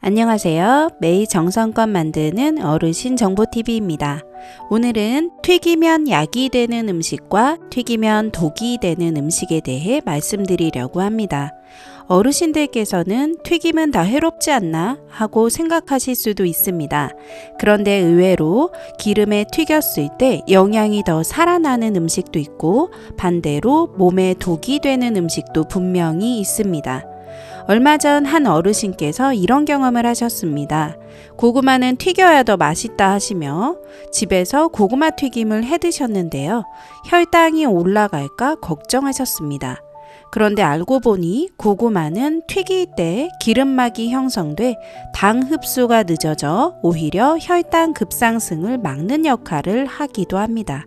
안녕하세요. 매일 정성껏 만드는 어르신 정보TV입니다. 오늘은 튀기면 약이 되는 음식과 튀기면 독이 되는 음식에 대해 말씀드리려고 합니다. 어르신들께서는 튀김은 다 해롭지 않나 하고 생각하실 수도 있습니다. 그런데 의외로 기름에 튀겼을 때 영양이 더 살아나는 음식도 있고 반대로 몸에 독이 되는 음식도 분명히 있습니다. 얼마 전 한 어르신께서 이런 경험을 하셨습니다. 고구마는 튀겨야 더 맛있다 하시며 집에서 고구마 튀김을 해 드셨는데요. 혈당이 올라갈까 걱정하셨습니다. 그런데 알고 보니 고구마는 튀길 때 기름막이 형성돼 당 흡수가 늦어져 오히려 혈당 급상승을 막는 역할을 하기도 합니다.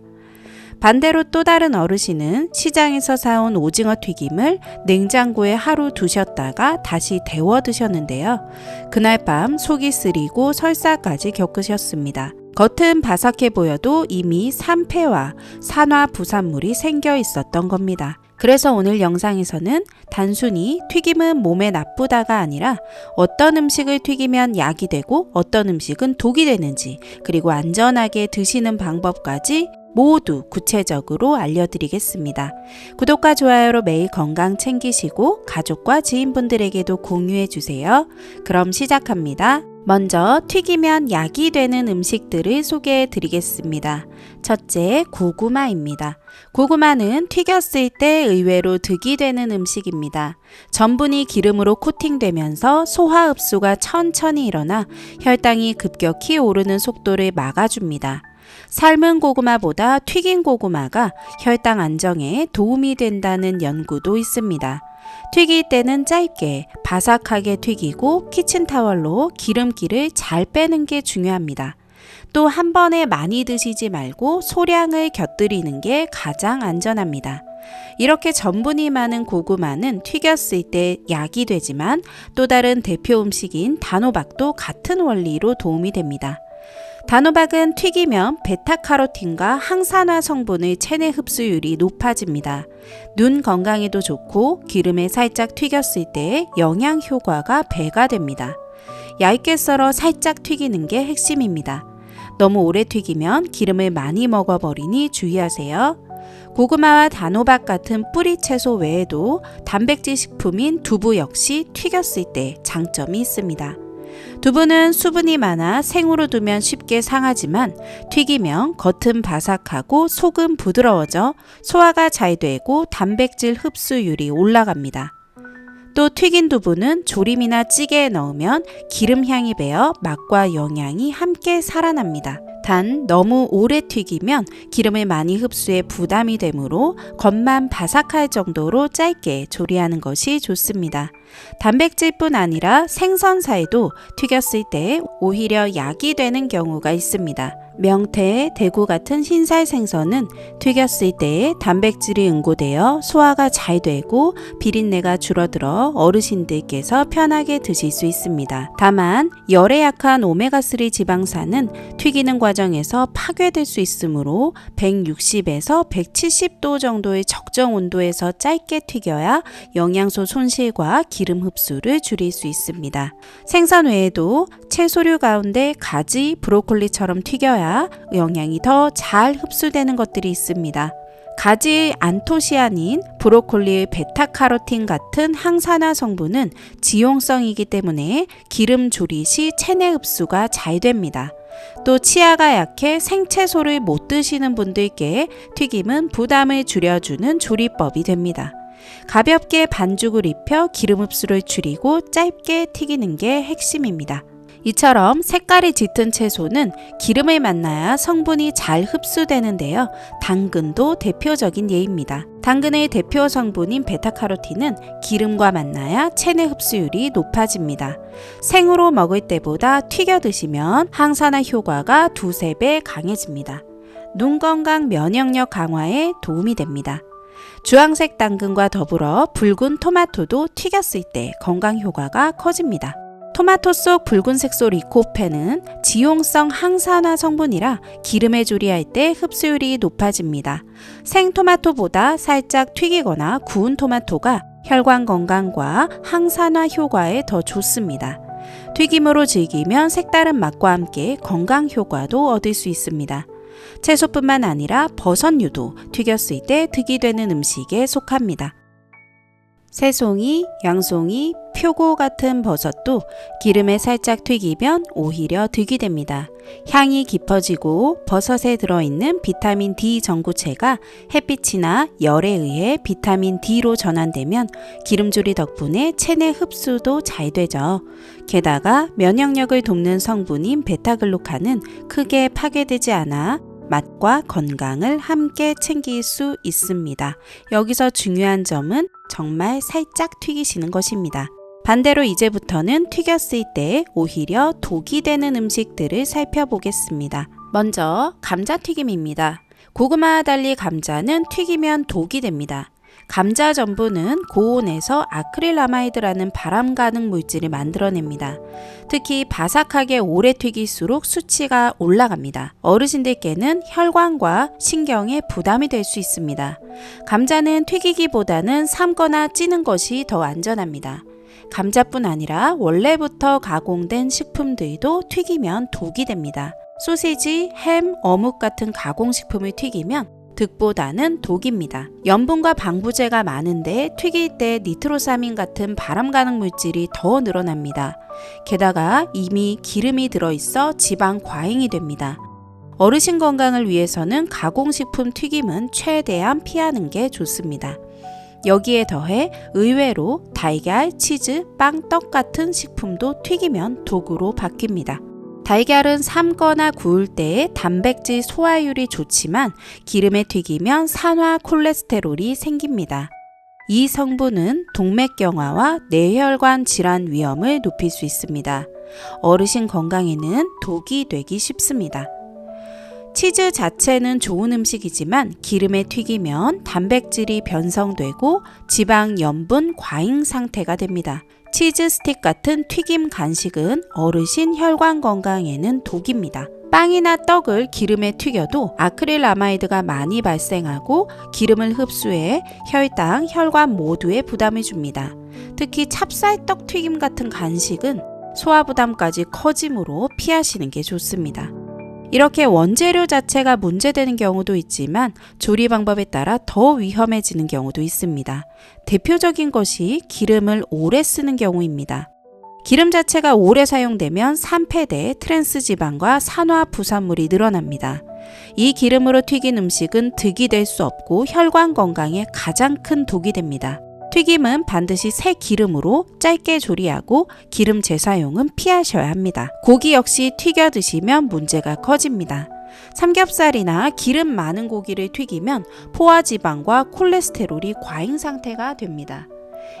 반대로 또 다른 어르신은 시장에서 사온 오징어 튀김을 냉장고에 하루 두셨다가 다시 데워 드셨는데요. 그날 밤 속이 쓰리고 설사까지 겪으셨습니다. 겉은 바삭해 보여도 이미 산패와 산화 부산물이 생겨 있었던 겁니다. 그래서 오늘 영상에서는 단순히 튀김은 몸에 나쁘다가 아니라 어떤 음식을 튀기면 약이 되고 어떤 음식은 독이 되는지, 그리고 안전하게 드시는 방법까지 모두 구체적으로 알려드리겠습니다. 구독과 좋아요로 매일 건강 챙기시고 가족과 지인분들에게도 공유해주세요. 그럼 시작합니다. 먼저 튀기면 약이 되는 음식들을 소개해 드리겠습니다. 첫째, 고구마입니다. 고구마는 튀겼을 때 의외로 득이 되는 음식입니다. 전분이 기름으로 코팅되면서 소화 흡수가 천천히 일어나 혈당이 급격히 오르는 속도를 막아줍니다. 삶은 고구마보다 튀긴 고구마가 혈당 안정에 도움이 된다는 연구도 있습니다. 튀길 때는 짧게 바삭하게 튀기고 키친타월로 기름기를 잘 빼는 게 중요합니다. 또 한 번에 많이 드시지 말고 소량을 곁들이는 게 가장 안전합니다. 이렇게 전분이 많은 고구마는 튀겼을 때 약이 되지만 또 다른 대표 음식인 단호박도 같은 원리로 도움이 됩니다. 단호박은 튀기면 베타카로틴과 항산화 성분의 체내 흡수율이 높아집니다. 눈 건강에도 좋고 기름에 살짝 튀겼을 때 영양 효과가 배가 됩니다. 얇게 썰어 살짝 튀기는 게 핵심입니다. 너무 오래 튀기면 기름을 많이 먹어버리니 주의하세요. 고구마와 단호박 같은 뿌리 채소 외에도 단백질 식품인 두부 역시 튀겼을 때 장점이 있습니다. 두부는 수분이 많아 생으로 두면 쉽게 상하지만 튀기면 겉은 바삭하고 속은 부드러워져 소화가 잘 되고 단백질 흡수율이 올라갑니다. 또 튀긴 두부는 조림이나 찌개에 넣으면 기름 향이 배어 맛과 영양이 함께 살아납니다. 단 너무 오래 튀기면 기름을 많이 흡수해 부담이 되므로 겉만 바삭할 정도로 짧게 조리하는 것이 좋습니다. 단백질뿐 아니라 생선살도 튀겼을 때 오히려 약이 되는 경우가 있습니다. 명태, 대구 같은 흰살 생선은 튀겼을 때 단백질이 응고되어 소화가 잘 되고 비린내가 줄어들어 어르신들께서 편하게 드실 수 있습니다. 다만 열에 약한 오메가3 지방산은 튀기는 과정에서 파괴될 수 있으므로 160에서 170도 정도의 적정 온도에서 짧게 튀겨야 영양소 손실과 기름 흡수를 줄일 수 있습니다. 생선 외에도 채소류 가운데 가지, 브로콜리처럼 튀겨야 영양이 더 잘 흡수되는 것들이 있습니다. 가지의 안토시아닌, 브로콜리의 베타카로틴 같은 항산화 성분은 지용성이기 때문에 기름 조리 시 체내 흡수가 잘 됩니다. 또 치아가 약해 생채소를 못 드시는 분들께 튀김은 부담을 줄여주는 조리법이 됩니다. 가볍게 반죽을 입혀 기름 흡수를 줄이고 짧게 튀기는 게 핵심입니다. 이처럼 색깔이 짙은 채소는 기름을 만나야 성분이 잘 흡수되는데요. 당근도 대표적인 예입니다. 당근의 대표 성분인 베타카로틴은 기름과 만나야 체내 흡수율이 높아집니다. 생으로 먹을 때보다 튀겨 드시면 항산화 효과가 2~3배 강해집니다. 눈 건강 면역력 강화에 도움이 됩니다. 주황색 당근과 더불어 붉은 토마토도 튀겼을 때 건강 효과가 커집니다. 토마토 속 붉은색소 리코펜은 지용성 항산화 성분이라 기름에 조리할 때 흡수율이 높아집니다. 생토마토보다 살짝 튀기거나 구운 토마토가 혈관 건강과 항산화 효과에 더 좋습니다. 튀김으로 즐기면 색다른 맛과 함께 건강 효과도 얻을 수 있습니다. 채소뿐만 아니라 버섯류도 튀겼을 때 득이 되는 음식에 속합니다. 새송이, 양송이, 표고 같은 버섯도 기름에 살짝 튀기면 오히려 득이 됩니다. 향이 깊어지고 버섯에 들어있는 비타민 D 전구체가 햇빛이나 열에 의해 비타민 D로 전환되면 기름조리 덕분에 체내 흡수도 잘 되죠. 게다가 면역력을 돕는 성분인 베타글루칸은 크게 파괴되지 않아 맛과 건강을 함께 챙길 수 있습니다. 여기서 중요한 점은 정말 살짝 튀기시는 것입니다. 반대로 이제부터는 튀겼을 때 오히려 독이 되는 음식들을 살펴보겠습니다. 먼저 감자튀김입니다. 고구마와 달리 감자는 튀기면 독이 됩니다. 감자 전분은 고온에서 아크릴아마이드라는 바람 가능 물질을 만들어냅니다. 특히 바삭하게 오래 튀길수록 수치가 올라갑니다. 어르신들께는 혈관과 신경에 부담이 될 수 있습니다. 감자는 튀기기보다는 삶거나 찌는 것이 더 안전합니다. 감자뿐 아니라 원래부터 가공된 식품들도 튀기면 독이 됩니다. 소시지, 햄, 어묵 같은 가공식품을 튀기면 득보다는 독입니다. 염분과 방부제가 많은데 튀길 때 니트로사민 같은 바람 가능 물질이 더 늘어납니다. 게다가 이미 기름이 들어있어 지방 과잉이 됩니다. 어르신 건강을 위해서는 가공식품 튀김은 최대한 피하는 게 좋습니다. 여기에 더해 의외로 달걀, 치즈, 빵, 떡 같은 식품도 튀기면 독으로 바뀝니다. 달걀은 삶거나 구울 때의 단백질 소화율이 좋지만 기름에 튀기면 산화 콜레스테롤이 생깁니다. 이 성분은 동맥경화와 뇌혈관 질환 위험을 높일 수 있습니다. 어르신 건강에는 독이 되기 쉽습니다. 치즈 자체는 좋은 음식이지만 기름에 튀기면 단백질이 변성되고 지방 염분 과잉 상태가 됩니다. 치즈 스틱 같은 튀김 간식은 어르신 혈관 건강에는 독입니다. 빵이나 떡을 기름에 튀겨도 아크릴아마이드가 많이 발생하고 기름을 흡수해 혈당, 혈관 모두에 부담을 줍니다. 특히 찹쌀떡 튀김 같은 간식은 소화 부담까지 커지므로 피하시는 게 좋습니다. 이렇게 원재료 자체가 문제되는 경우도 있지만 조리 방법에 따라 더 위험해지는 경우도 있습니다. 대표적인 것이 기름을 오래 쓰는 경우입니다. 기름 자체가 오래 사용되면 산패대, 트랜스지방과 산화 부산물이 늘어납니다. 이 기름으로 튀긴 음식은 득이 될 수 없고 혈관 건강에 가장 큰 독이 됩니다. 튀김은 반드시 새 기름으로 짧게 조리하고 기름 재사용은 피하셔야 합니다. 고기 역시 튀겨 드시면 문제가 커집니다. 삼겹살이나 기름 많은 고기를 튀기면 포화지방과 콜레스테롤이 과잉 상태가 됩니다.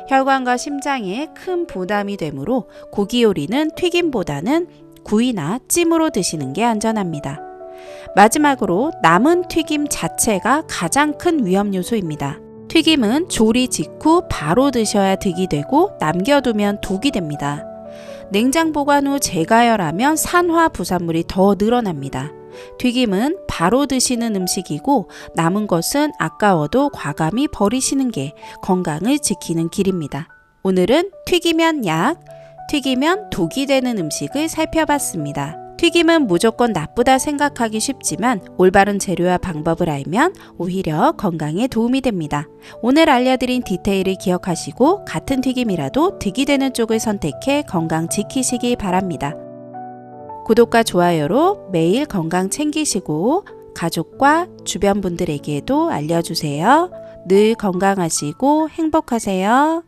혈관과 심장에 큰 부담이 되므로 고기 요리는 튀김보다는 구이나 찜으로 드시는 게 안전합니다. 마지막으로 남은 튀김 자체가 가장 큰 위험 요소입니다. 튀김은 조리 직후 바로 드셔야 득이 되고 남겨두면 독이 됩니다. 냉장 보관 후 재가열하면 산화 부산물이 더 늘어납니다. 튀김은 바로 드시는 음식이고 남은 것은 아까워도 과감히 버리시는 게 건강을 지키는 길입니다. 오늘은 튀기면 약, 튀기면 독이 되는 음식을 살펴봤습니다. 튀김은 무조건 나쁘다 생각하기 쉽지만 올바른 재료와 방법을 알면 오히려 건강에 도움이 됩니다. 오늘 알려드린 디테일을 기억하시고 같은 튀김이라도 득이 되는 쪽을 선택해 건강 지키시기 바랍니다. 구독과 좋아요로 매일 건강 챙기시고 가족과 주변 분들에게도 알려주세요. 늘 건강하시고 행복하세요.